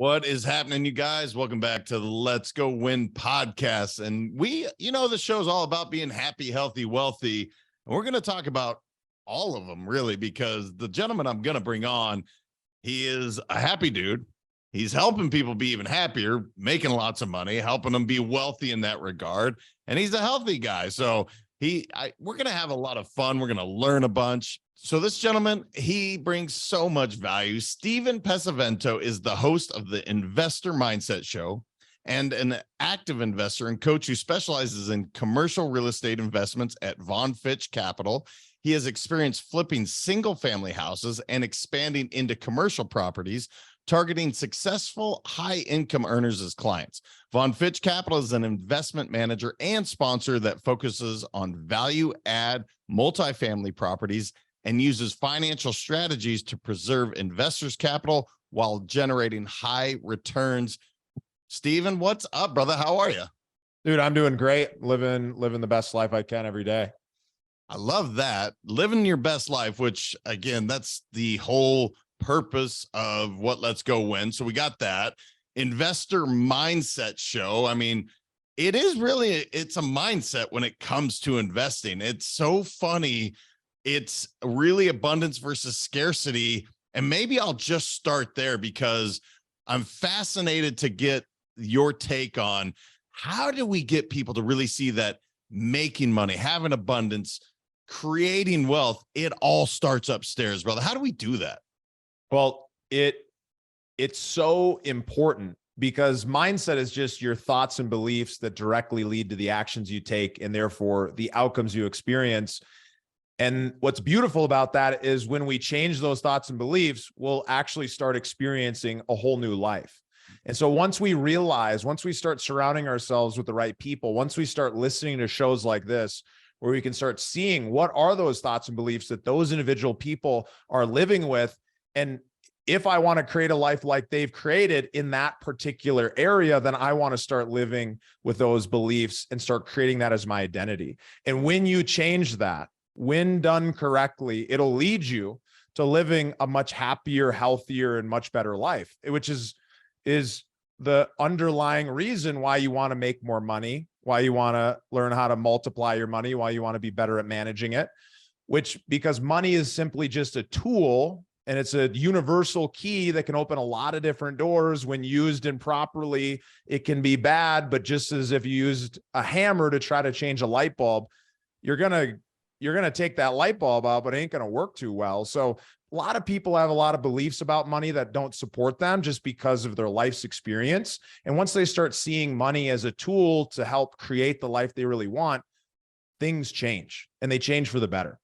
What is happening, you guys? Welcome back to the Let's Go Win podcast. And the show is all about being happy, healthy, wealthy. And we're going to talk about all of them, really, because the gentleman I'm going to bring on, he is a happy dude. He's helping people be even happier, making lots of money, helping them be wealthy in that regard. And he's a healthy guy. So we're going to have a lot of fun. We're going to learn a bunch. So this gentleman, he brings so much value. Steven Pesavento is the host of the Investor Mindset Show and an active investor and coach who specializes in commercial real estate investments at VonFinch Capital. He has experience flipping single-family houses and expanding into commercial properties, targeting successful high-income earners as clients. VonFinch Capital is an investment manager and sponsor that focuses on value-add multifamily properties and uses financial strategies to preserve investors' capital while generating high returns. Steven, what's up, brother? How are you? Dude, I'm doing great. Living the best life I can every day. I love that. Living your best life, which, again, that's the whole purpose of what Let's Go Win. So we got that Investor Mindset Show. I mean, it's a mindset when it comes to investing. It's so funny. It's really abundance versus scarcity. And maybe I'll just start there because I'm fascinated to get your take on how do we get people to really see that making money, having abundance, creating wealth, it all starts upstairs, brother. How do we do that? Well, it's so important because mindset is just your thoughts and beliefs that directly lead to the actions you take and therefore the outcomes you experience. And what's beautiful about that is when we change those thoughts and beliefs, we'll actually start experiencing a whole new life. And so once we start surrounding ourselves with the right people, once we start listening to shows like this, where we can start seeing what are those thoughts and beliefs that those individual people are living with. And if I want to create a life like they've created in that particular area, then I want to start living with those beliefs and start creating that as my identity. And when you change that, when done correctly, it'll lead you to living a much happier, healthier, and much better life, which is the underlying reason why you want to make more money, why you want to learn how to multiply your money, why you want to be better at managing it, because money is simply just a tool. And it's a universal key that can open a lot of different doors. When used improperly, it can be bad. But just as if you used a hammer to try to change a light bulb, you're going to take that light bulb out, but it ain't going to work too well. So a lot of people have a lot of beliefs about money that don't support them just because of their life's experience. And once they start seeing money as a tool to help create the life they really want, things change, and they change for the better.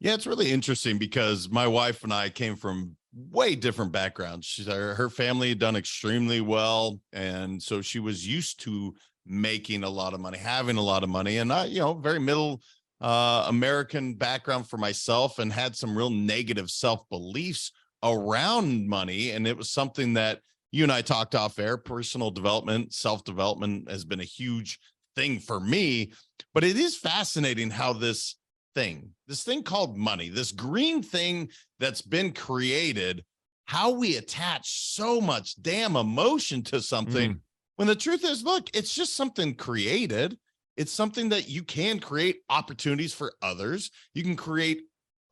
Yeah, it's really interesting because my wife and I came from way different backgrounds. Her family had done extremely well. And so she was used to making a lot of money, having a lot of money. And I, very middle American background for myself, and had some real negative self-beliefs around money. And it was something that you and I talked off air. Personal development, self-development has been a huge thing for me. But it is fascinating how this thing called money, this green thing that's been created, how we attach so much damn emotion to something when the truth is, look, it's just something created. It's something that you can create opportunities for others. You can create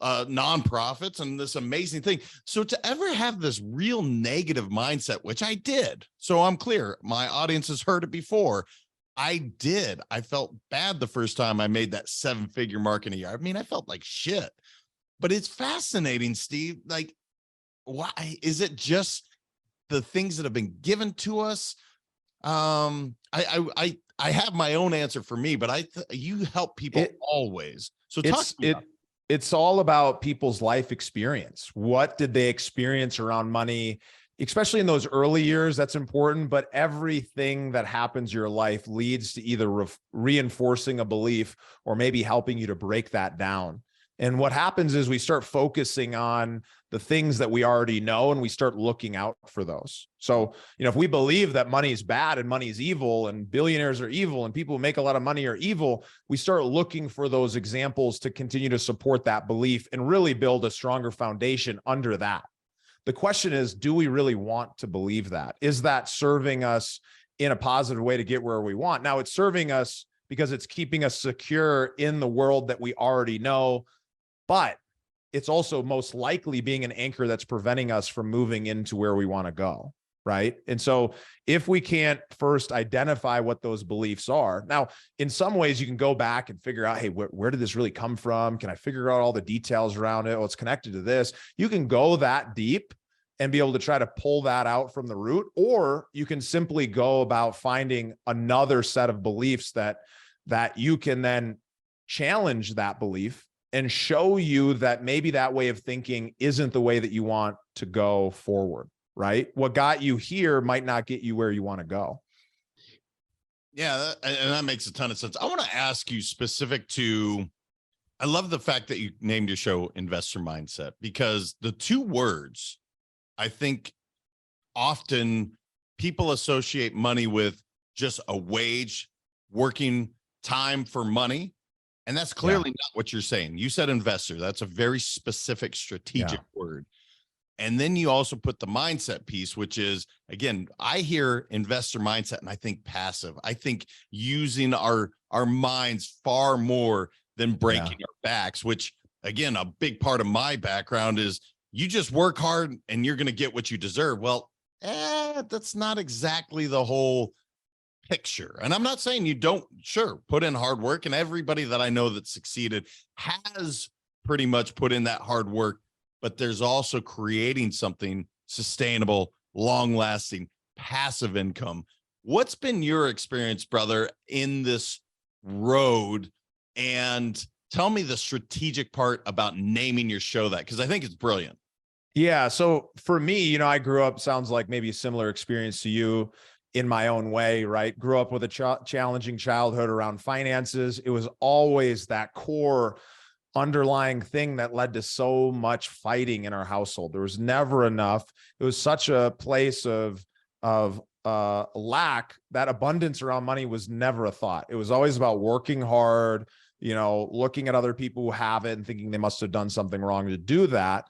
nonprofits and this amazing thing. So to ever have this real negative mindset, which I did, so I'm clear, my audience has heard it before. I did. I felt bad the first time I made that 7-figure mark in a year. I mean, I felt like shit. But it's fascinating, Steve. Like, why is it just the things that have been given to us? I have my own answer for me, but you help people always. So talk to me. It's all about people's life experience. What did they experience around money? Especially in those early years, that's important, but everything that happens in your life leads to either reinforcing a belief or maybe helping you to break that down. And what happens is we start focusing on the things that we already know, and we start looking out for those. So, if we believe that money is bad and money is evil and billionaires are evil and people who make a lot of money are evil, we start looking for those examples to continue to support that belief and really build a stronger foundation under that. The question is, do we really want to believe that? Is that serving us in a positive way to get where we want? Now, it's serving us because it's keeping us secure in the world that we already know, but it's also most likely being an anchor that's preventing us from moving into where we want to go, right? And so if we can't first identify what those beliefs are, now, in some ways you can go back and figure out, hey, where did this really come from? Can I figure out all the details around it? Oh, it's connected to this. You can go that deep and be able to try to pull that out from the root, or you can simply go about finding another set of beliefs that you can then challenge that belief and show you that maybe that way of thinking isn't the way that you want to go forward, right? What got you here might not get you where you want to go. Yeah, and that makes a ton of sense. I want to ask you specific to, I love the fact that you named your show Investor Mindset, because the two words, I think often people associate money with just a wage, working time for money. And that's clearly not what you're saying. You said investor. That's a very specific strategic word. And then you also put the mindset piece, which is, again, I hear investor mindset and I think passive. I think using our minds far more than breaking our backs, which, again, a big part of my background is you just work hard and you're going to get what you deserve. Well, that's not exactly the whole picture. And I'm not saying you don't, sure, put in hard work, and everybody that I know that succeeded has pretty much put in that hard work, but there's also creating something sustainable, long lasting, passive income. What's been your experience, brother, in this road? And tell me the strategic part about naming your show that, because I think it's brilliant. Yeah. So for me, I grew up, sounds like maybe a similar experience to you in my own way, right? Grew up with a challenging childhood around finances. It was always that core underlying thing that led to so much fighting in our household. There was never enough. It was such a place of lack that abundance around money was never a thought. It was always about working hard, looking at other people who have it and thinking they must have done something wrong to do that.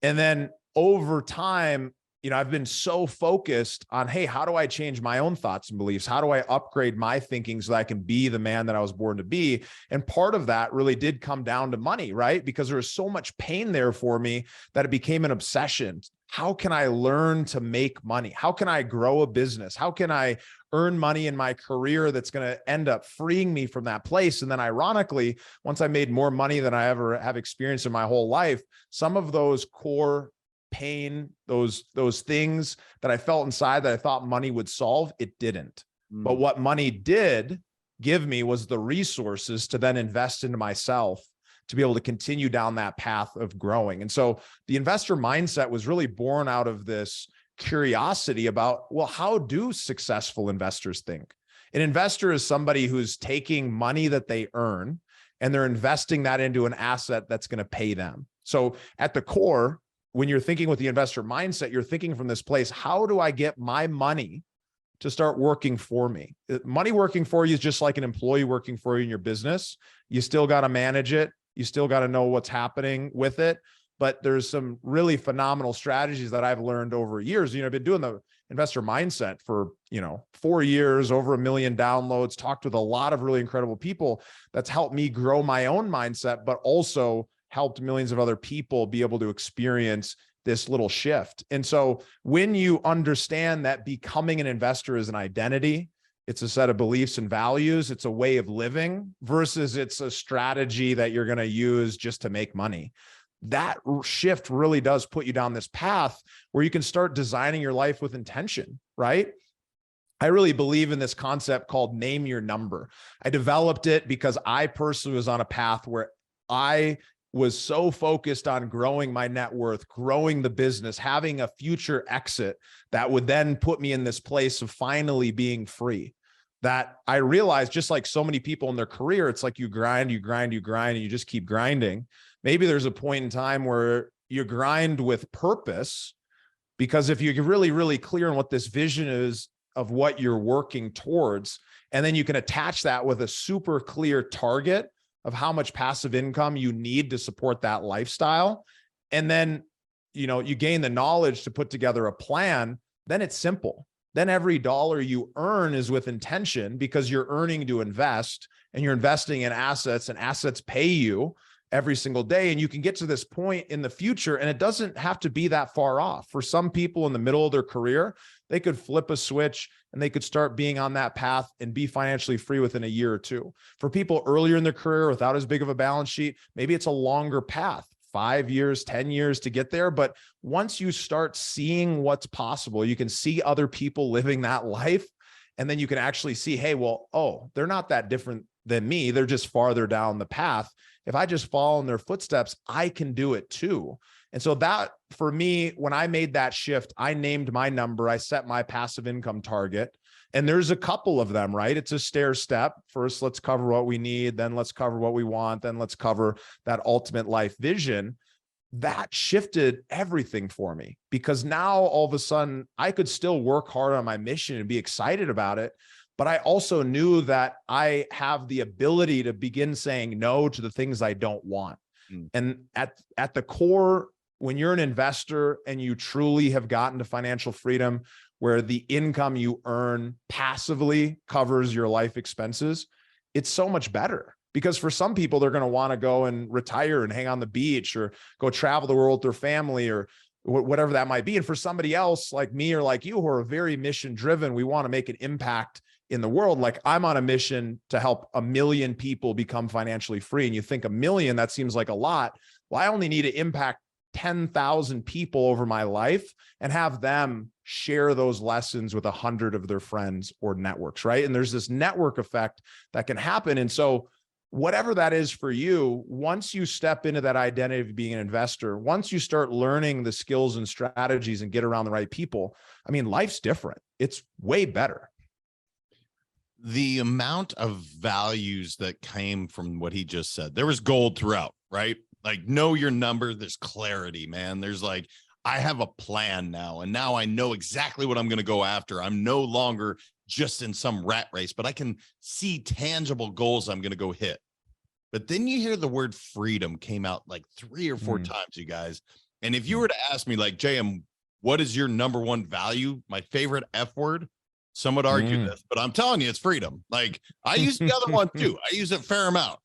And then over time, I've been so focused on, hey, how do I change my own thoughts and beliefs? How do I upgrade my thinking so that I can be the man that I was born to be? And part of that really did come down to money, right? Because there was so much pain there for me that it became an obsession. How can I learn to make money? How can I grow a business? How can I earn money in my career that's going to end up freeing me from that place? And then ironically, once I made more money than I ever have experienced in my whole life, some of those core pain, those things that I felt inside that I thought money would solve, it didn't. But what money did give me was the resources to then invest into myself to be able to continue down that path of growing. And so the investor mindset was really born out of this curiosity about, well, how do successful investors think? An investor is somebody who's taking money that they earn and they're investing that into an asset that's going to pay them. So at the core, when you're thinking with the investor mindset, you're thinking from this place, how do I get my money to start working for me? Money working for you is just like an employee working for you in your business. You still got to manage it. You still got to know what's happening with it. But there's some really phenomenal strategies that I've learned over years. I've been doing the investor mindset for, 4 years, over 1 million downloads, talked with a lot of really incredible people. That's helped me grow my own mindset, but also helped millions of other people be able to experience this little shift. And so when you understand that becoming an investor is an identity, it's a set of beliefs and values, it's a way of living versus it's a strategy that you're going to use just to make money. That shift really does put you down this path where you can start designing your life with intention, right? I really believe in this concept called name your number. I developed it because I personally was on a path where I was so focused on growing my net worth, growing the business, having a future exit that would then put me in this place of finally being free, that I realized, just like so many people in their career, it's like you grind, and you just keep grinding. Maybe there's a point in time where you grind with purpose, because if you're really, really clear on what this vision is of what you're working towards, and then you can attach that with a super clear target of how much passive income you need to support that lifestyle. And then you gain the knowledge to put together a plan, then it's simple. Then every dollar you earn is with intention, because you're earning to invest and you're investing in assets, and assets pay you every single day. And you can get to this point in the future, and it doesn't have to be that far off. For some people in the middle of their career, they could flip a switch and they could start being on that path and be financially free within a year or two. For people earlier in their career without as big of a balance sheet, maybe it's a longer path, 5 years, 10 years to get there. But once you start seeing what's possible, you can see other people living that life. And then you can actually see, hey, well, oh, they're not that different than me. They're just farther down the path. If I just follow in their footsteps, I can do it too. And so that, for me, when I made that shift, I named my number, I set my passive income target. And there's a couple of them, right? It's a stair step. First, let's cover what we need. Then let's cover what we want. Then let's cover that ultimate life vision. That shifted everything for me, because now all of a sudden I could still work hard on my mission and be excited about it. But I also knew that I have the ability to begin saying no to the things I don't want. And at the core, when you're an investor and you truly have gotten to financial freedom, where the income you earn passively covers your life expenses, it's so much better. Because for some people, they're going to want to go and retire and hang on the beach or go travel the world with their family or whatever that might be. And for somebody else like me or like you, who are very mission driven, we want to make an impact in the world. Like, I'm on a mission to help 1 million people become financially free. And you think 1 million, that seems like a lot. Well, I only need to impact 10,000 people over my life and have them share those lessons with 100 of their friends or networks, right? And there's this network effect that can happen. And so whatever that is for you, once you step into that identity of being an investor, once you start learning the skills and strategies and get around the right people, I mean, life's different. It's way better. The amount of values that came from what he just said, there was gold throughout, right? Like, know your number. There's clarity, man. There's like, I have a plan now, and now I know exactly what I'm going to go after. I'm no longer just in some rat race, but I can see tangible goals I'm going to go hit. But then you hear the word freedom came out like 3 or 4 times, you guys. And if you were to ask me, like, JM, what is your number one value? My favorite F word, some would argue this, but I'm telling you, it's freedom. Like, I use the other one too. I use it a fair amount,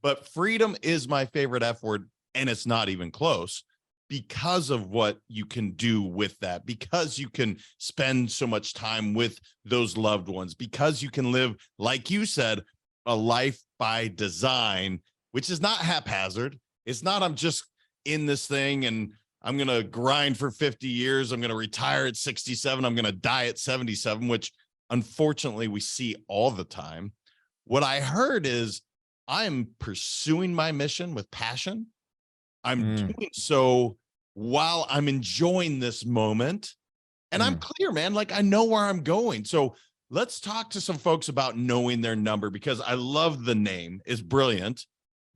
but freedom is my favorite F word. And it's not even close, because of what you can do with that, because you can spend so much time with those loved ones, because you can live, like you said, a life by design, which is not haphazard. It's not, I'm just in this thing and I'm going to grind for 50 years. I'm going to retire at 67. I'm going to die at 77, which unfortunately we see all the time. What I heard is, I'm pursuing my mission with passion. I'm doing so while I'm enjoying this moment, and I'm clear, man. Like, I know where I'm going. So let's talk to some folks about knowing their number, because I love the name. It's brilliant.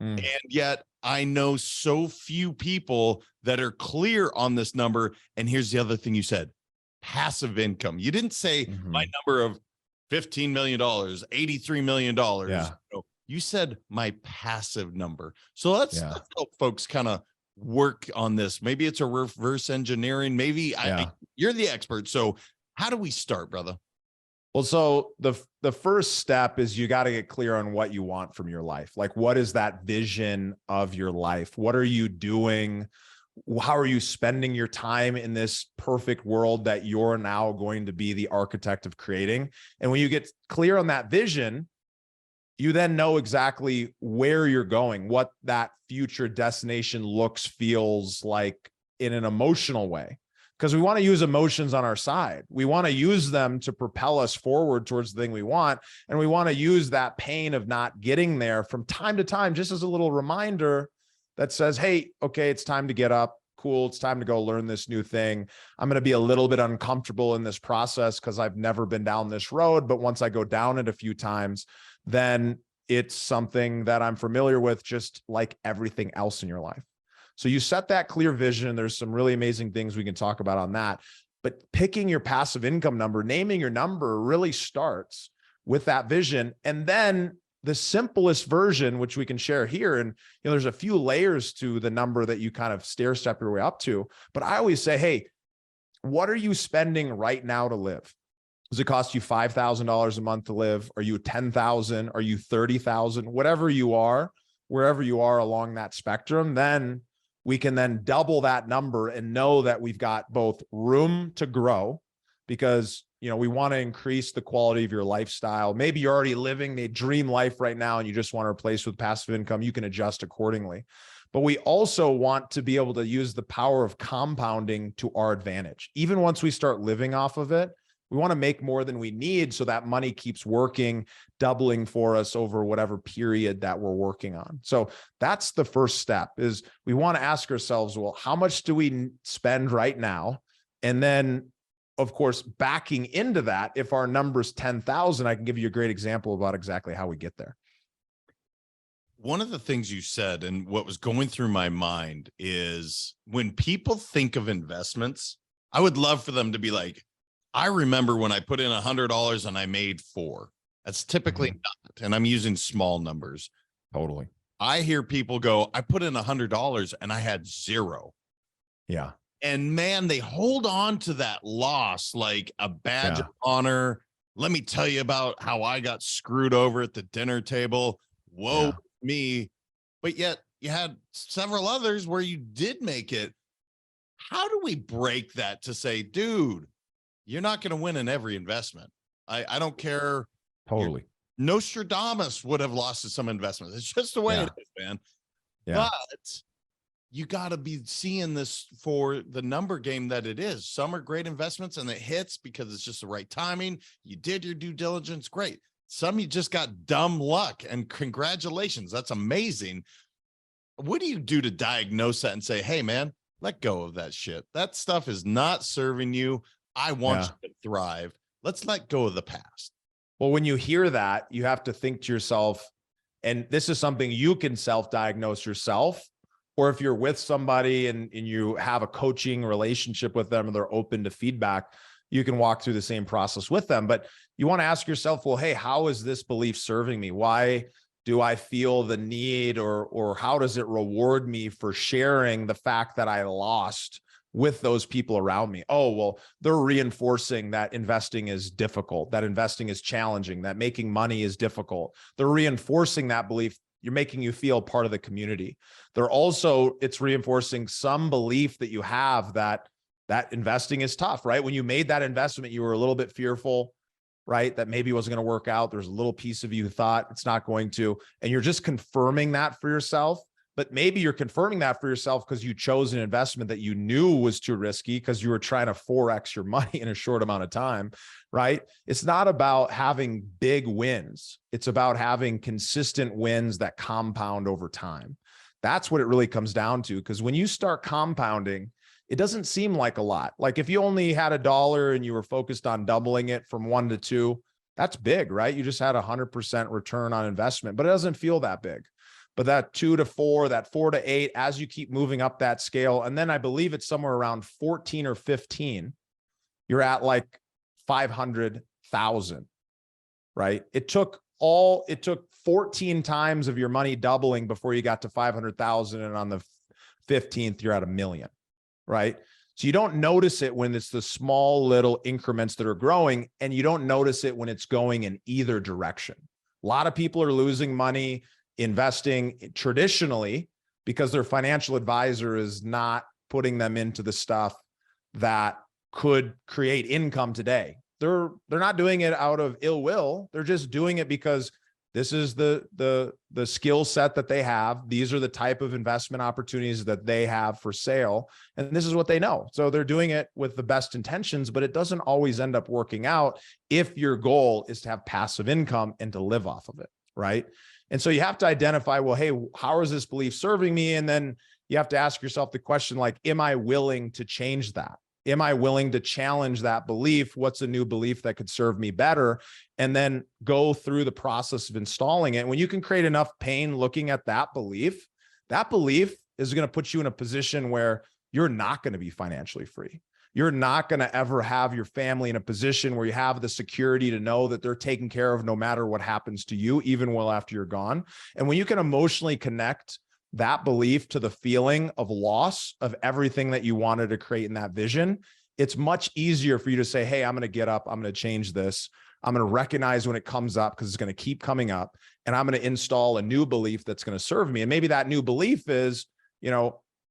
And yet I know so few people that are clear on this number. And here's the other thing you said: passive income. You didn't say my number of $15 million, $83 million. Yeah. You said my passive number. So let's help folks kind of work on this. Maybe it's a reverse engineering. Maybe you're the expert. So how do we start, brother? Well, so the first step is you got to get clear on what you want from your life. Like, what is that vision of your life? What are you doing? How are you spending your time in this perfect world that you're now going to be the architect of creating? And when you get clear on that vision, you then know exactly where you're going, what that future destination looks, feels like in an emotional way. Because we want to use emotions on our side. We want to use them to propel us forward towards the thing we want. And we want to use that pain of not getting there from time to time, just as a little reminder that says, hey, okay, it's time to get up. Cool. It's time to go learn this new thing. I'm going to be a little bit uncomfortable in this process because I've never been down this road. But once I go down it a few times, then it's something that I'm familiar with, just like everything else in your life. So you set that clear vision, and there's some really amazing things we can talk about on that. But picking your passive income number, naming your number, really starts with that vision. And then the simplest version, which we can share here, and there's a few layers to the number that you kind of stair step your way up to. But I always say, hey, what are you spending right now to live? Does it cost you $5,000 a month to live? Are you 10,000? Are you 30,000? Whatever you are, wherever you are along that spectrum, then we can then double that number and know that we've got both room to grow, because we want to increase the quality of your lifestyle. Maybe you're already living the dream life right now and you just want to replace with passive income. You can adjust accordingly. But we also want to be able to use the power of compounding to our advantage. Even once we start living off of it, we want to make more than we need so that money keeps working, doubling for us over whatever period that we're working on. So that's the first step, is we want to ask ourselves, well, how much do we spend right now? And then, of course, backing into that, if our number's 10,000, I can give you a great example about exactly how we get there. One of the things you said, and what was going through my mind, is when people think of investments, I would love for them to be like, I remember when I put in $100 and I made $4. That's typically not, and I'm using small numbers. Totally. I hear people go, I put in $100 and I had $0. Yeah. And man, they hold on to that loss like a badge of honor. Let me tell you about how I got screwed over at the dinner table. Whoa, me. But yet you had several others where you did make it. How do we break that to say, dude, you're not going to win in every investment? I don't care. Totally. Nostradamus would have lost to some investments. It's just the way it is, man. Yeah. But you got to be seeing this for the number game that it is. Some are great investments and it hits because it's just the right timing. You did your due diligence. Great. Some you just got dumb luck, and congratulations. That's amazing. What do you do to diagnose that and say, hey, man, let go of that shit? That stuff is not serving you. I want you to thrive. Let's let go of the past. Well, when you hear that, you have to think to yourself, and this is something you can self-diagnose yourself, or if you're with somebody and you have a coaching relationship with them and they're open to feedback, you can walk through the same process with them. But you want to ask yourself, well, hey, how is this belief serving me? Why do I feel the need, or how does it reward me for sharing the fact that I lost with those people around me? Oh, well, they're reinforcing that investing is difficult, that investing is challenging, that making money is difficult. They're reinforcing that belief. You're making you feel part of the community. It's reinforcing some belief that you have that investing is tough, right? When you made that investment, you were a little bit fearful, right? That maybe it wasn't going to work out. There's a little piece of you thought it's not going to, and you're just confirming that for yourself. But maybe you're confirming that for yourself because you chose an investment that you knew was too risky because you were trying to 4x your money in a short amount of time, right? It's not about having big wins. It's about having consistent wins that compound over time. That's what it really comes down to. Because when you start compounding, it doesn't seem like a lot. Like if you only had $1 and you were focused on doubling it from 1 to 2, that's big, right? You just had 100% return on investment, but it doesn't feel that big. But that 2 to 4, that 4 to 8, as you keep moving up that scale, and then I believe it's somewhere around 14 or 15, you're at like 500,000, right? It took 14 times of your money doubling before you got to 500,000, and on the 15th, you're at $1 million, right? So you don't notice it when it's the small little increments that are growing, and you don't notice it when it's going in either direction. A lot of people are losing money investing traditionally because their financial advisor is not putting them into the stuff that could create income today. They're not doing it out of ill will. They're just doing it because this is the skill set that they have. These are the type of investment opportunities that they have for sale, and this is what they know. So they're doing it with the best intentions, but it doesn't always end up working out if your goal is to have passive income and to live off of it, right? And so you have to identify, well, hey, how is this belief serving me? And then you have to ask yourself the question, like, am I willing to change that? Am I willing to challenge that belief? What's a new belief that could serve me better? And then go through the process of installing it. When you can create enough pain looking at that belief is going to put you in a position where you're not going to be financially free. You're not going to ever have your family in a position where you have the security to know that they're taken care of no matter what happens to you, even well after you're gone. And when you can emotionally connect that belief to the feeling of loss of everything that you wanted to create in that vision, it's much easier for you to say, hey, I'm going to get up. I'm going to change this. I'm going to recognize when it comes up because it's going to keep coming up. And I'm going to install a new belief that's going to serve me. And maybe that new belief is,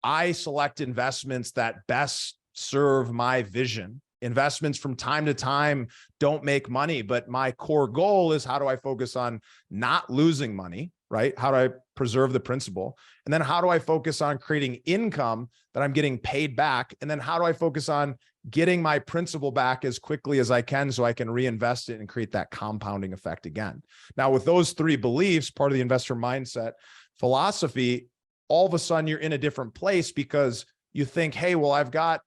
I select investments that best serve my vision. Investments from time to time don't make money, but my core goal is, how do I focus on not losing money, right? How do I preserve the principal? And then how do I focus on creating income that I'm getting paid back? And then how do I focus on getting my principal back as quickly as I can so I can reinvest it and create that compounding effect again? Now, with those three beliefs, part of the investor mindset philosophy, all of a sudden you're in a different place because you think, hey, well, I've got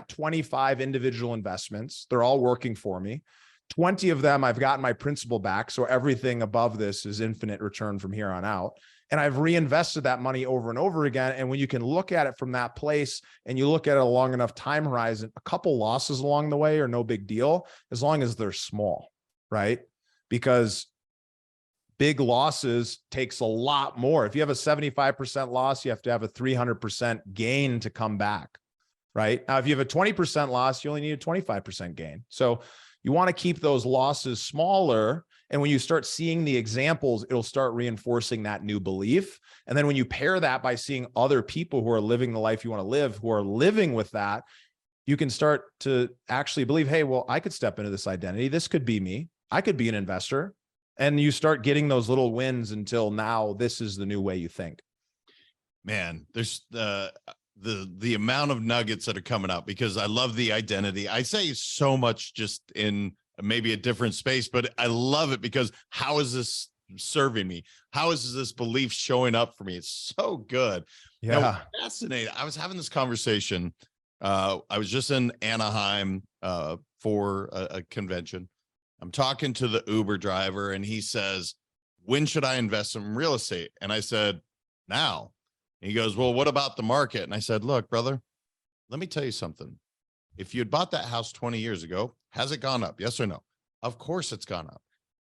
25 individual investments. They're all working for me. 20 of them, I've gotten my principal back. So everything above this is infinite return from here on out. And I've reinvested that money over and over again. And when you can look at it from that place and you look at it a long enough time horizon, a couple losses along the way are no big deal, as long as they're small, right? Because big losses takes a lot more. If you have a 75% loss, you have to have a 300% gain to come back. Right? Now, if you have a 20% loss, you only need a 25% gain. So you want to keep those losses smaller. And when you start seeing the examples, it'll start reinforcing that new belief. And then when you pair that by seeing other people who are living the life you want to live, who are living with that, you can start to actually believe, hey, well, I could step into this identity. This could be me. I could be an investor. And you start getting those little wins until now this is the new way you think. Man, there's the amount of nuggets that are coming out, because I love the identity. I say so much just in maybe a different space, but I love it because how is this serving me? How is this belief showing up for me? It's so good. Yeah. Now, fascinating. I was having this conversation. I was just in Anaheim for a convention. I'm talking to the Uber driver and he says, when should I invest in real estate? And I said, now. He goes, well, what about the market? And I said, look, brother, let me tell you something. If you had bought that house 20 years ago, has it gone up? Yes or no? Of course it's gone up.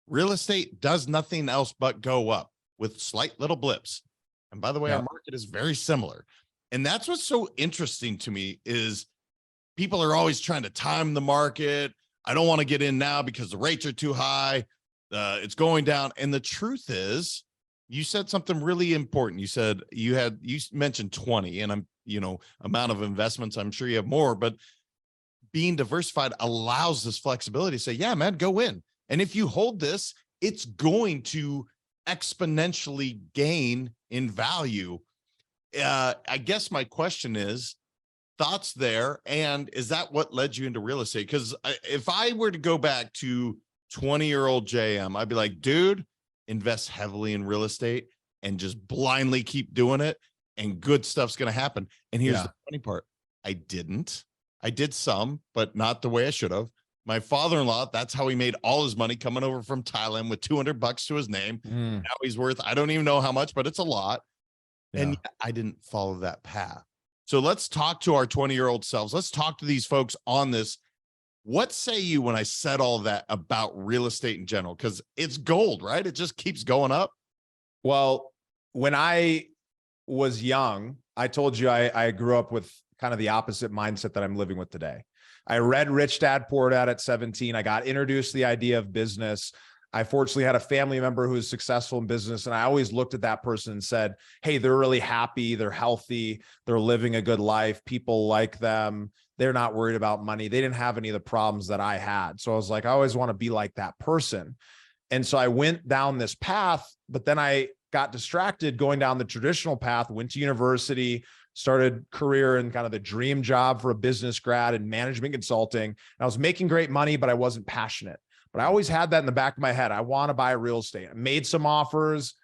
Real estate does nothing else but go up with slight little blips. And by the way, our market is very similar. And that's what's so interesting to me is people are always trying to time the market. I don't want to get in now because the rates are too high. It's going down. And the truth is, you said something really important. You said you mentioned 20 and amount of investments. I'm sure you have more, but being diversified allows this flexibility to say, yeah, man, go in. And if you hold this, it's going to exponentially gain in value. I guess my question is, thoughts there. And is that what led you into real estate? Because if I were to go back to 20-year-old JM, I'd be like, dude, invest heavily in real estate and just blindly keep doing it and good stuff's going to happen. And here's the funny part. I did some, but not the way I should have. My father-in-law, that's how he made all his money, coming over from Thailand with $200 to his name. Now he's worth, I don't even know how much, but it's a lot. Yeah. And I didn't follow that path. So let's talk to our 20-year-old selves. Let's talk to these folks on this. What say you when I said all that about real estate in general? Because it's gold, right? It just keeps going up. Well, when I was young, I told you I grew up with kind of the opposite mindset that I'm living with today. I read Rich Dad Poor Dad at 17. I got introduced to the idea of business. I fortunately had a family member who was successful in business. And I always looked at that person and said, hey, they're really happy. They're healthy. They're living a good life. People like them. They're not worried about money. They didn't have any of the problems that I had. So I was like, I always want to be like that person. And so I went down this path, but then I got distracted going down the traditional path, went to university, started career in kind of the dream job for a business grad in management consulting. And I was making great money, but I wasn't passionate. But I always had that in the back of my head. I want to buy real estate. I made some offers,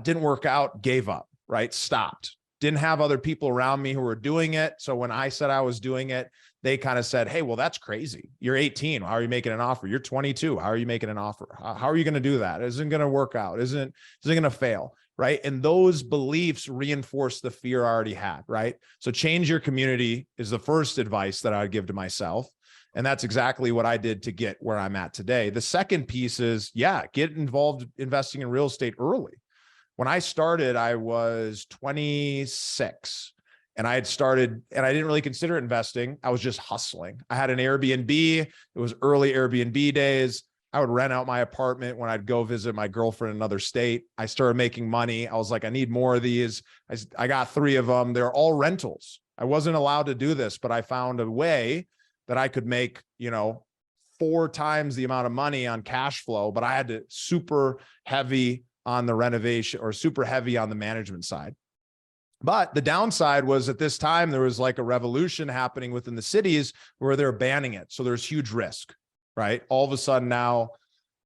didn't work out, gave up, right? Stopped. Didn't have other people around me who were doing it. So when I said I was doing it, they kind of said, hey, well, that's crazy. You're 18. How are you making an offer? You're 22. How are you making an offer? How are you going to do that? Isn't going to work out. Isn't going to fail, right? And those beliefs reinforce the fear I already had, right? So change your community is the first advice that I would give to myself. And that's exactly what I did to get where I'm at today. The second piece is, yeah, get involved investing in real estate early. When I started, I was 26 and I had started, and I didn't really consider investing. I was just hustling. I had an Airbnb. It was early Airbnb days. I would rent out my apartment when I'd go visit my girlfriend in another state. I started making money. I was like, I need more of these. I got 3 of them. They're all rentals. I wasn't allowed to do this, but I found a way that I could make, 4 times the amount of money on cash flow, but I had to super heavy on the renovation or super heavy on the management side. But the downside was at this time, there was like a revolution happening within the cities where they're banning it. So there's huge risk, right? All of a sudden now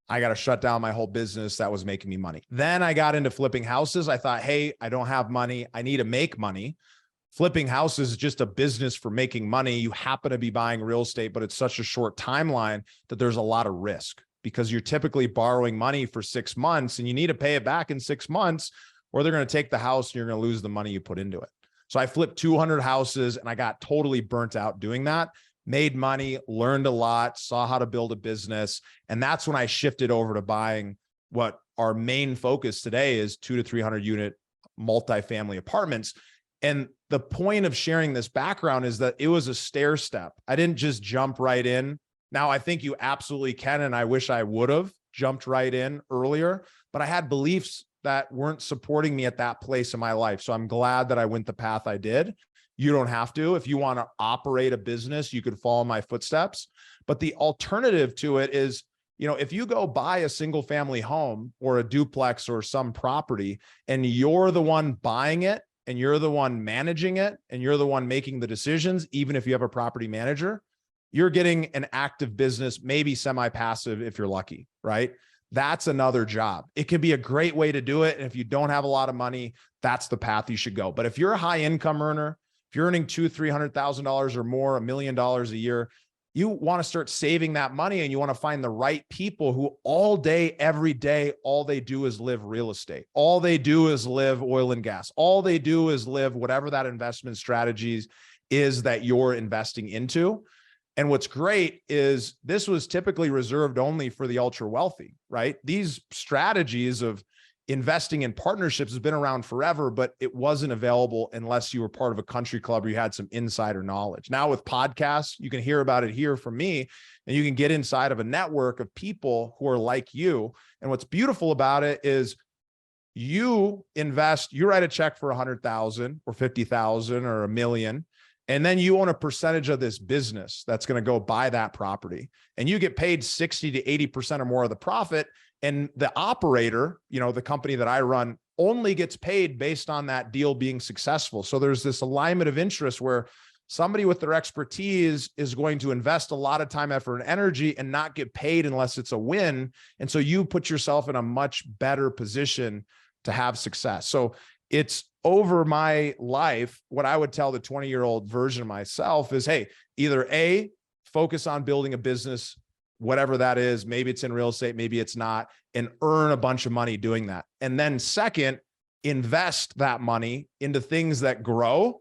I got to shut down my whole business that was making me money. Then I got into flipping houses. I thought, hey, I don't have money. I need to make money. Flipping houses is just a business for making money. You happen to be buying real estate, but it's such a short timeline that there's a lot of risk because you're typically borrowing money for 6 months and you need to pay it back in 6 months, or they're going to take the house and you're going to lose the money you put into it. So I flipped 200 houses and I got totally burnt out doing that, made money, learned a lot, saw how to build a business. And that's when I shifted over to buying what our main focus today is 200 to 300 unit multifamily apartments. And the point of sharing this background is that it was a stair step. I didn't just jump right in. Now, I think you absolutely can, and I wish I would have jumped right in earlier, but I had beliefs that weren't supporting me at that place in my life. So I'm glad that I went the path I did. You don't have to. If you want to operate a business, you could follow my footsteps. But the alternative to it is, if you go buy a single family home or a duplex or some property and you're the one buying it and you're the one managing it and you're the one making the decisions, even if you have a property manager, you're getting an active business, maybe semi-passive if you're lucky, right? That's another job. It can be a great way to do it. And if you don't have a lot of money, that's the path you should go. But if you're a high income earner, if you're earning $200,000-$300,000 or more, $1 million a year, you want to start saving that money and you want to find the right people who all day, every day, all they do is live real estate. All they do is live oil and gas. All they do is live whatever that investment strategies is that you're investing into. And what's great is this was typically reserved only for the ultra wealthy, right? These strategies of investing in partnerships has been around forever, but it wasn't available unless you were part of a country club or you had some insider knowledge. Now with podcasts, you can hear about it here from me, and you can get inside of a network of people who are like you. And what's beautiful about it is you invest, you write a check for 100,000 or 50,000 or $1 million. And then you own a percentage of this business that's going to go buy that property, and you get paid 60 to 80% or more of the profit. And the operator, the company that I run, only gets paid based on that deal being successful. So there's this alignment of interest where somebody with their expertise is going to invest a lot of time, effort, and energy and not get paid unless it's a win. And so you put yourself in a much better position to have success. So it's over my life. What I would tell the 20-year-old version of myself is, hey, either A, focus on building a business, whatever that is, maybe it's in real estate, maybe it's not, and earn a bunch of money doing that. And then second, invest that money into things that grow,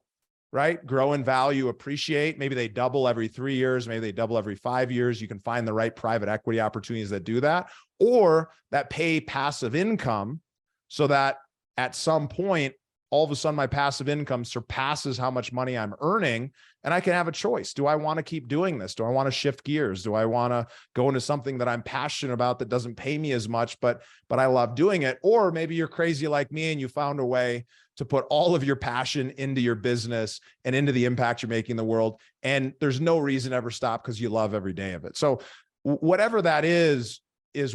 right? Grow in value, appreciate. Maybe they double every 3 years, maybe they double every 5 years. You can find the right private equity opportunities that do that, or that pay passive income so that at some point, all of a sudden my passive income surpasses how much money I'm earning, and I can have a choice. Do I want to keep doing this? Do I want to shift gears? Do I want to go into something that I'm passionate about that doesn't pay me as much, but I love doing it? Or maybe you're crazy like me and you found a way to put all of your passion into your business and into the impact you're making in the world. And there's no reason to ever stop because you love every day of it. So whatever that is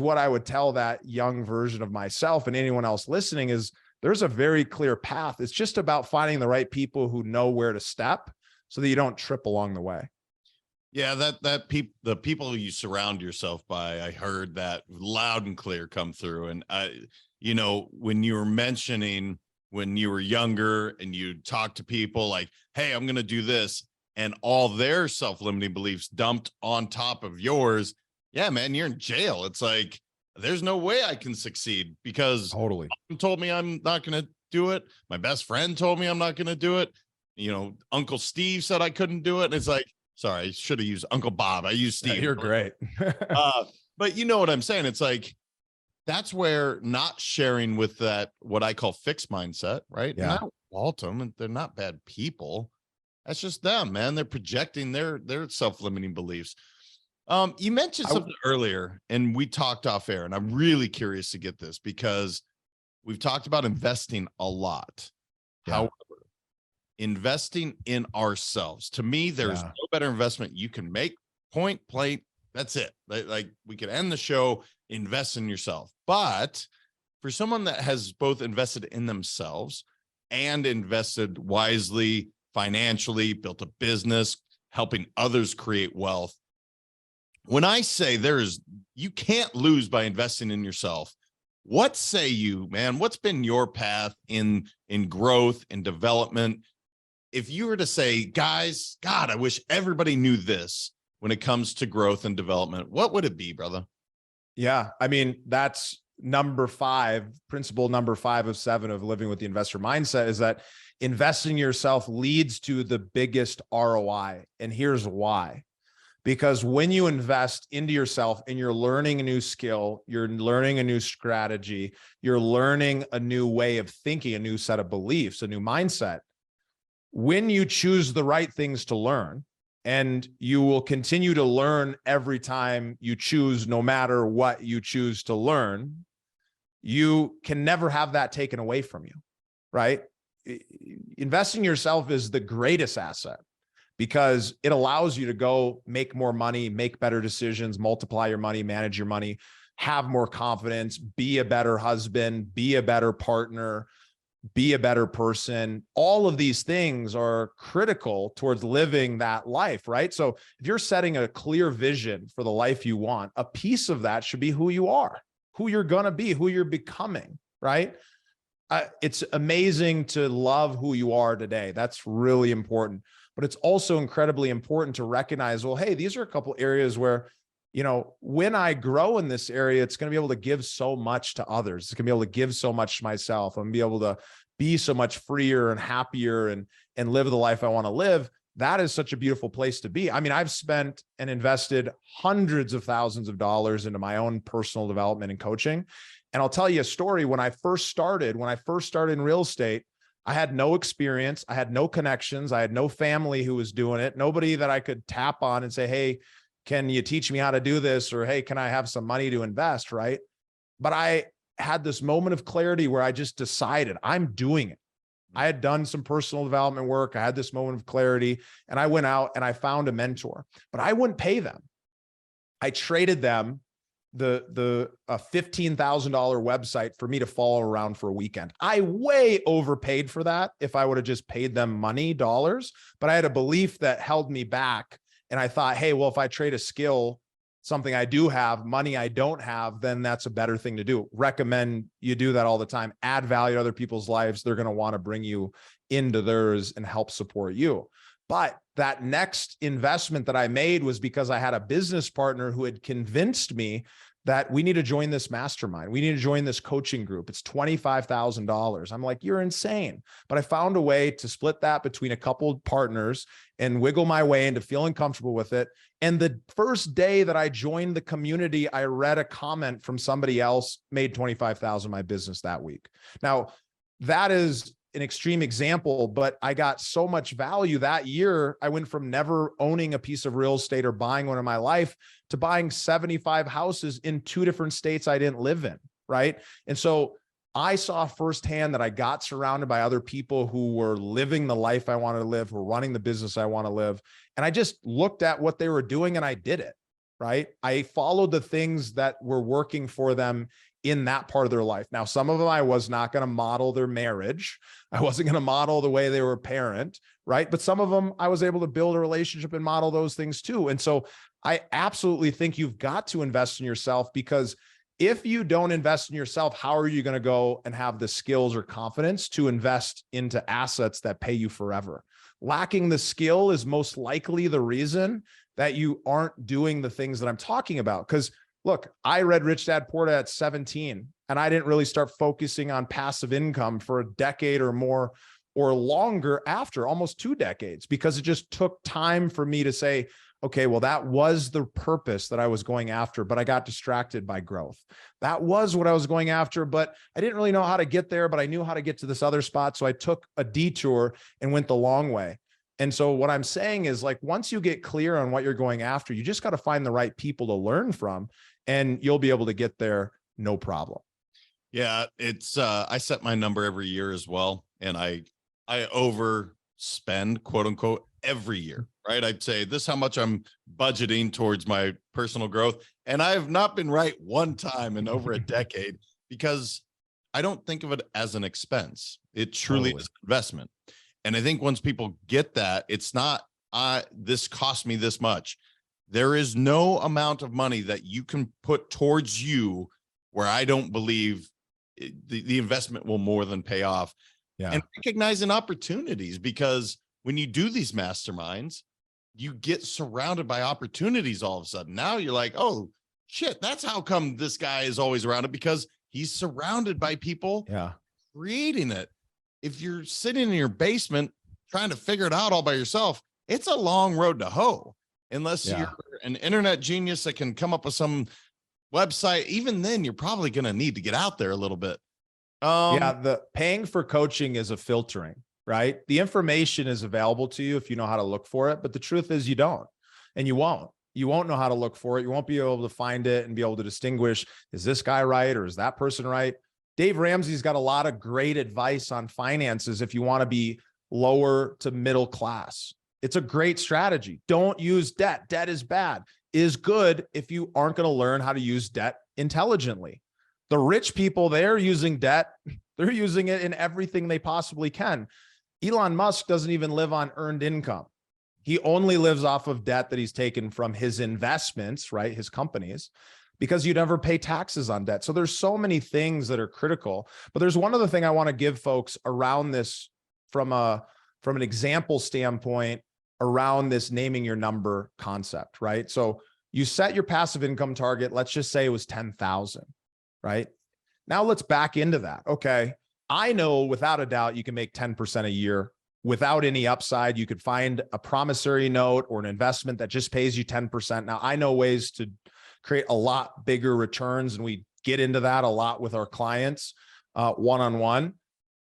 what I would tell that young version of myself and anyone else listening is, there's a very clear path. It's just about finding the right people who know where to step so that you don't trip along the way. Yeah, the people you surround yourself by, I heard that loud and clear come through. And when you were mentioning when you were younger and you talk to people like, hey, I'm going to do this, and all their self-limiting beliefs dumped on top of yours. Yeah, man, you're in jail. It's like, there's no way I can succeed because Totally. mom told me I'm not going to do it. My best friend told me I'm not going to do it. You know, Uncle Steve said I couldn't do it. And it's like, sorry, I should have used Uncle Bob. I used Steve. Yeah, you're great. But you know what I'm saying? It's like, that's where not sharing with that, what I call fixed mindset, right? Yeah. And I don't fault them, and they're not bad people. That's just them, man. They're projecting their self-limiting beliefs. You mentioned something earlier, and we talked off air, and I'm really curious to get this because we've talked about investing a lot. Yeah. However, investing in ourselves, to me, there's no better investment you can make. Point blank. That's it. Like we could end the show, invest in yourself. But for someone that has both invested in themselves and invested wisely, financially, built a business, helping others create wealth, when I say you can't lose by investing in yourself, what say you, man? What's been your path in growth and development? If you were to say, guys, God, I wish everybody knew this when it comes to growth and development, what would it be, brother? Yeah. I mean, that's principle number 5 of 7 of living with the investor mindset, is that investing in yourself leads to the biggest ROI. And here's why. Because when you invest into yourself and you're learning a new skill, you're learning a new strategy, you're learning a new way of thinking, a new set of beliefs, a new mindset, when you choose the right things to learn, and you will continue to learn every time you choose, no matter what you choose to learn, you can never have that taken away from you, right? Investing in yourself is the greatest asset because it allows you to go make more money, make better decisions, multiply your money, manage your money, have more confidence, be a better husband, be a better partner, be a better person. All of these things are critical towards living that life, right? So if you're setting a clear vision for the life you want, a piece of that should be who you are, who you're going to be, who you're becoming, right? It's amazing to love who you are today. That's really important. But it's also incredibly important to recognize, well, hey, these are a couple areas where, you know, when I grow in this area, it's going to be able to give so much to others. It's going to be able to give so much to myself. I'm going to be able to be so much freer and happier and live the life I want to live. That is such a beautiful place to be. I mean, I've spent and invested hundreds of thousands of dollars into my own personal development and coaching. And I'll tell you a story. When I first started in real estate, I had no experience. I had no connections. I had no family who was doing it. Nobody that I could tap on and say, hey, can you teach me how to do this? Or, hey, can I have some money to invest? Right. But I had this moment of clarity where I just decided I'm doing it. I had done some personal development work. I had this moment of clarity and I went out and I found a mentor, but I wouldn't pay them. I traded them the $15,000 website for me to follow around for a weekend. I way overpaid for that if I would have just paid them money, dollars, but I had a belief that held me back. And I thought, hey, well, if I trade a skill, something I do have, money I don't have, then that's a better thing to do. Recommend you do that all the time. Add value to other people's lives. They're going to want to bring you into theirs and help support you. But that next investment that I made was because I had a business partner who had convinced me that we need to join this mastermind. We need to join this coaching group. It's $25,000. I'm like, you're insane. But I found a way to split that between a couple of partners and wiggle my way into feeling comfortable with it. And the first day that I joined the community, I read a comment from somebody else, made $25,000 my business that week. Now, that is an extreme example, but I got so much value that year. I went from never owning a piece of real estate or buying one in my life to buying 75 houses in 2 different states I didn't live in. Right. And so I saw firsthand that I got surrounded by other people who were living the life I wanted to live, who were running the business I want to live. And I just looked at what they were doing and I did it. Right. I followed the things that were working for them in that part of their life. Now, some of them, I was not going to model their marriage. I wasn't going to model the way they were a parent, right? But some of them, I was able to build a relationship and model those things too. And so I absolutely think you've got to invest in yourself, because if you don't invest in yourself, how are you going to go and have the skills or confidence to invest into assets that pay you forever? Lacking the skill is most likely the reason that you aren't doing the things that I'm talking about. Because look, I read Rich Dad Poor Dad at 17, and I didn't really start focusing on passive income for a decade or more or longer after, almost 2 decades, because it just took time for me to say, okay, well, that was the purpose that I was going after, but I got distracted by growth. That was what I was going after, but I didn't really know how to get there, but I knew how to get to this other spot. So I took a detour and went the long way. And so what I'm saying is, like, once you get clear on what you're going after, you just got to find the right people to learn from, and you'll be able to get there no problem. Yeah, it's I set my number every year as well, and I overspend, quote unquote, every year, right? I'd say this is how much I'm budgeting towards my personal growth, and I have not been right one time in over a decade, because I don't think of it as an expense. It truly is an investment. And I think once people get that, it's not, this cost me this much. There is no amount of money that you can put towards you where I don't believe the investment will more than pay off. Yeah. And recognizing opportunities, because when you do these masterminds, you get surrounded by opportunities all of a sudden. Now you're like, oh shit, that's how come this guy is always around it, because he's surrounded by people creating it. If you're sitting in your basement trying to figure it out all by yourself, it's a long road to hoe, unless you're an internet genius that can come up with some website. Even then, you're probably going to need to get out there a little bit. The paying for coaching is a filtering, right? The information is available to you if you know how to look for it, but the truth is you don't, and you won't know how to look for it. You won't be able to find it and be able to distinguish, is this guy right or is that person right? Dave Ramsey's got a lot of great advice on finances if you want to be lower to middle class. It's a great strategy. Don't use debt. Debt is bad. Is good if you aren't going to learn how to use debt intelligently. The rich people, they're using debt. They're using it in everything they possibly can. Elon Musk doesn't even live on earned income. He only lives off of debt that he's taken from his investments, right? His companies, because you never pay taxes on debt. So there's so many things that are critical, but there's one other thing I want to give folks around this from an example standpoint around this naming your number concept, right? So you set your passive income target. Let's just say it was 10,000, right? Now let's back into that. Okay. I know without a doubt you can make 10% a year without any upside. You could find a promissory note or an investment that just pays you 10%. Now I know ways to create a lot bigger returns, and we get into that a lot with our clients one-on-one.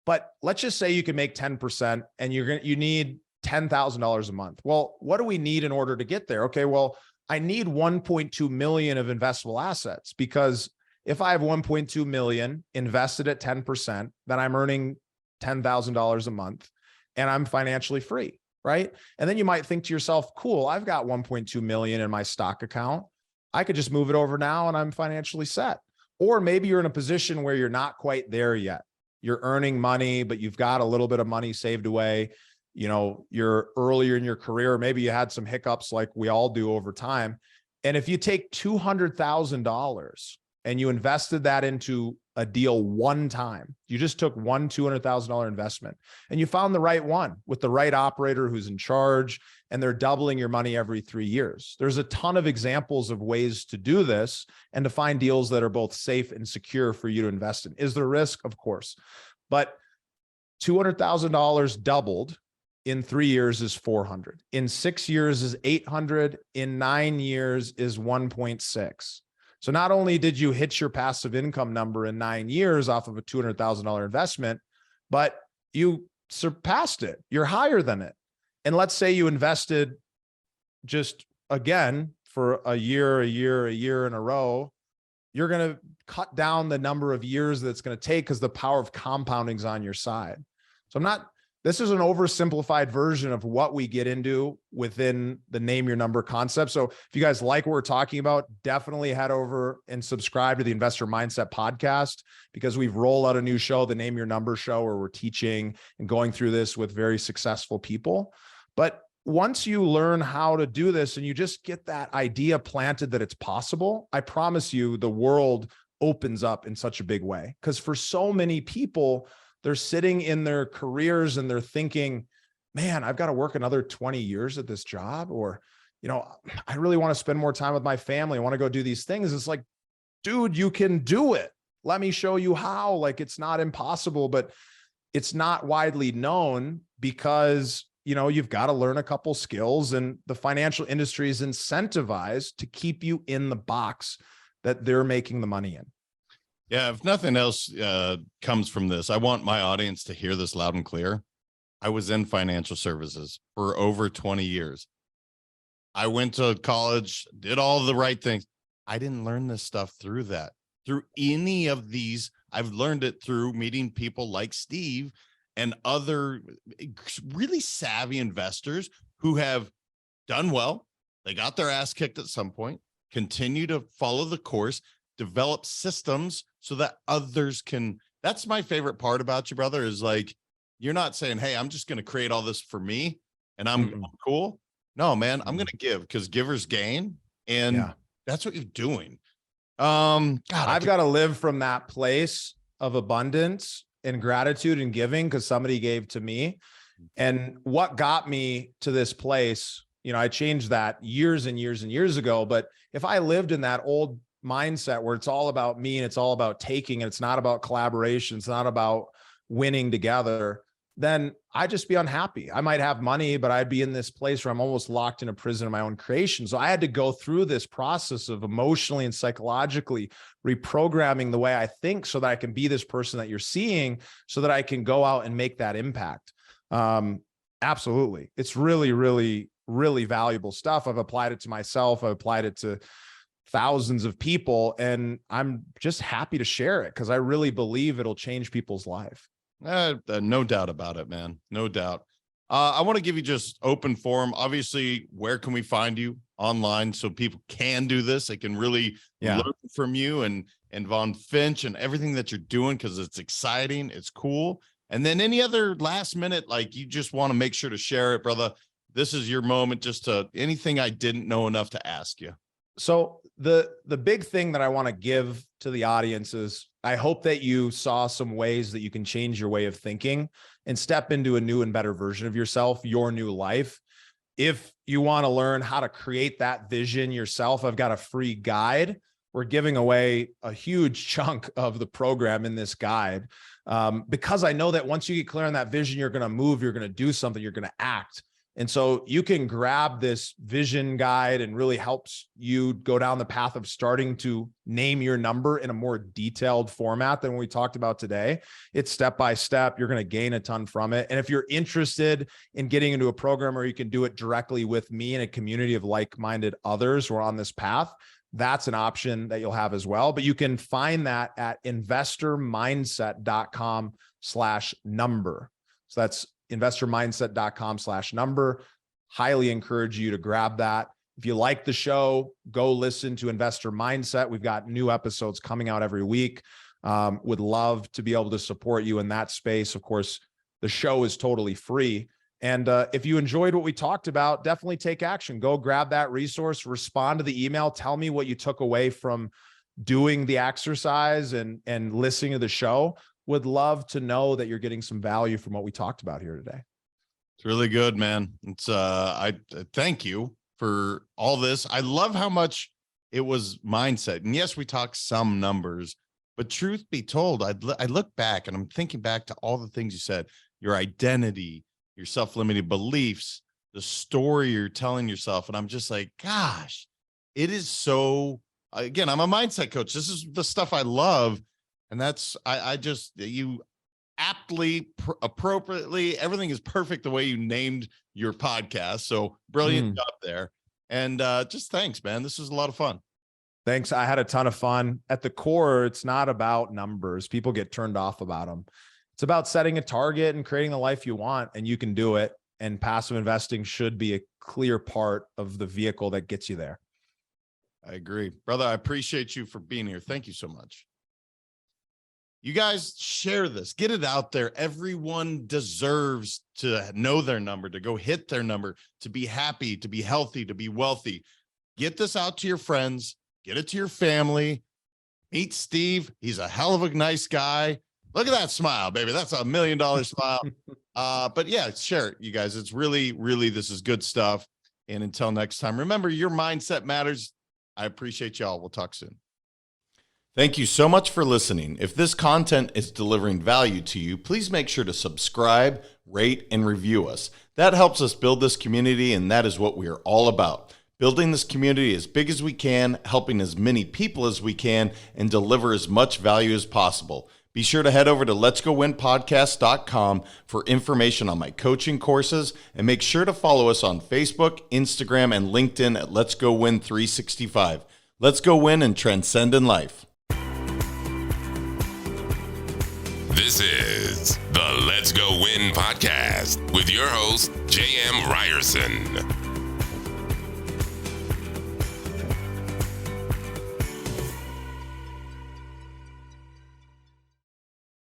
But let's just say you can make 10% and you need $10,000 a month. Well, what do we need in order to get there? Okay, well, I need 1.2 million of investable assets, because if I have 1.2 million invested at 10%, then I'm earning $10,000 a month and I'm financially free, right? And then you might think to yourself, cool, I've got 1.2 million in my stock account. I could just move it over now and I'm financially set. Or maybe you're in a position where you're not quite there yet. You're earning money, but you've got a little bit of money saved away. You know, you're earlier in your career. Maybe you had some hiccups like we all do over time. And if you take $200,000 and you invested that into a deal one time, you just took one $200,000 investment and you found the right one with the right operator who's in charge, and they're doubling your money every 3 years. There's a ton of examples of ways to do this and to find deals that are both safe and secure for you to invest in. Is there risk? Of course, but $200,000 doubled in 3 years is 400. In 6 years is 800. In 9 years is 1.6. So not only did you hit your passive income number in 9 years off of a $200,000 investment, but you surpassed it. You're higher than it. And let's say you invested just again for a year in a row, you're going to cut down the number of years that it's going to take because the power of compounding is on your side. So this is an oversimplified version of what we get into within the name your number concept. So if you guys like what we're talking about, definitely head over and subscribe to the Investor Mindset podcast, because we've rolled out a new show, the Name Your Number Show, where we're teaching and going through this with very successful people. But once you learn how to do this and you just get that idea planted that it's possible, I promise you the world opens up in such a big way. Because for so many people, they're sitting in their careers and they're thinking, man, I've got to work another 20 years at this job, or I really want to spend more time with my family. I want to go do these things. It's like, dude, you can do it. Let me show you how. Like, it's not impossible, but it's not widely known because, you've got to learn a couple skills, and the financial industry is incentivized to keep you in the box that they're making the money in. Yeah. If nothing else comes from this, I want my audience to hear this loud and clear. I was in financial services for over 20 years. I went to college, did all the right things. I didn't learn this stuff through any of these. I've learned it through meeting people like Steve and other really savvy investors who have done well. They got their ass kicked at some point, continue to follow the course, develop systems so that others can. That's my favorite part about you, brother, is like, you're not saying, hey, I'm just going to create all this for me and I'm cool. No, man, I'm going to give, because givers gain. And that's what you're doing. God, I've got to live from that place of abundance and gratitude and giving, because somebody gave to me. And what got me to this place, I changed that years and years and years ago. But if I lived in that old mindset where it's all about me and it's all about taking, and it's not about collaboration, it's not about winning together, then I'd just be unhappy. I might have money, but I'd be in this place where I'm almost locked in a prison of my own creation. So I had to go through this process of emotionally and psychologically reprogramming the way I think so that I can be this person that you're seeing, so that I can go out and make that impact. Absolutely. It's really, really, really valuable stuff. I've applied it to myself. I've applied it to thousands of people, and I'm just happy to share it because I really believe it'll change people's life. No doubt about it, man. No doubt. I want to give you just open forum. Obviously, where can we find you online so people can do this? They can really learn from you and VonFinch and everything that you're doing, because it's exciting. It's cool. And then any other last minute, like, you just want to make sure to share it, brother. This is your moment, just to anything I didn't know enough to ask you. So the big thing that I want to give to the audience is, I hope that you saw some ways that you can change your way of thinking and step into a new and better version of yourself, your new life. If you want to learn how to create that vision yourself, I've got a free guide. We're giving away a huge chunk of the program in this guide, because I know that once you get clear on that vision, you're going to move, you're going to do something, you're going to act. And so you can grab this vision guide, and really helps you go down the path of starting to name your number in a more detailed format than we talked about today. It's step by step. You're going to gain a ton from it. And if you're interested in getting into a program where you can do it directly with me in a community of like-minded others who are on this path, that's an option that you'll have as well. But you can find that at investormindset.com/number. So that's investormindset.com/number. Highly encourage you to grab that. If you like the show, go listen to Investor Mindset. We've got new episodes coming out every week. Would love to be able to support you in that space. Of course, the show is totally free. And if you enjoyed what we talked about, definitely take action. Go grab that resource, respond to the email. Tell me what you took away from doing the exercise and listening to the show. Would love to know that you're getting some value from what we talked about here today. It's really good, man. It's I thank you for all this. I love how much it was mindset. And yes, we talked some numbers, but truth be told, I look back and I'm thinking back to all the things you said, your identity, your self-limiting beliefs, the story you're telling yourself. And I'm just like, gosh, it is so, again, I'm a mindset coach. This is the stuff I love. And that's, I just, you aptly, appropriately, everything is perfect the way you named your podcast. So brilliant job there. And just thanks, man. This was a lot of fun. Thanks. I had a ton of fun. At the core, it's not about numbers. People get turned off about them. It's about setting a target and creating the life you want, and you can do it. And passive investing should be a clear part of the vehicle that gets you there. I agree, brother. I appreciate you for being here. Thank you so much. You guys share this, get it out there. Everyone deserves to know their number, to go hit their number, to be happy, to be healthy, to be wealthy. Get this out to your friends, get it to your family. Meet Steve. He's a hell of a nice guy. Look at that smile, baby. That's $1 million smile. But yeah, share it, you guys. It's really, really, this is good stuff. And until next time, remember, your mindset matters. I appreciate y'all. We'll talk soon. Thank you so much for listening. If this content is delivering value to you, please make sure to subscribe, rate, and review us. That helps us build this community, and that is what we are all about. Building this community as big as we can, helping as many people as we can, and deliver as much value as possible. Be sure to head over to letsgowinpodcast.com for information on my coaching courses, and make sure to follow us on Facebook, Instagram, and LinkedIn at Let's Go Win 365. Let's go win and transcend in life. This is the Let's Go Win podcast with your host, J.M. Ryerson.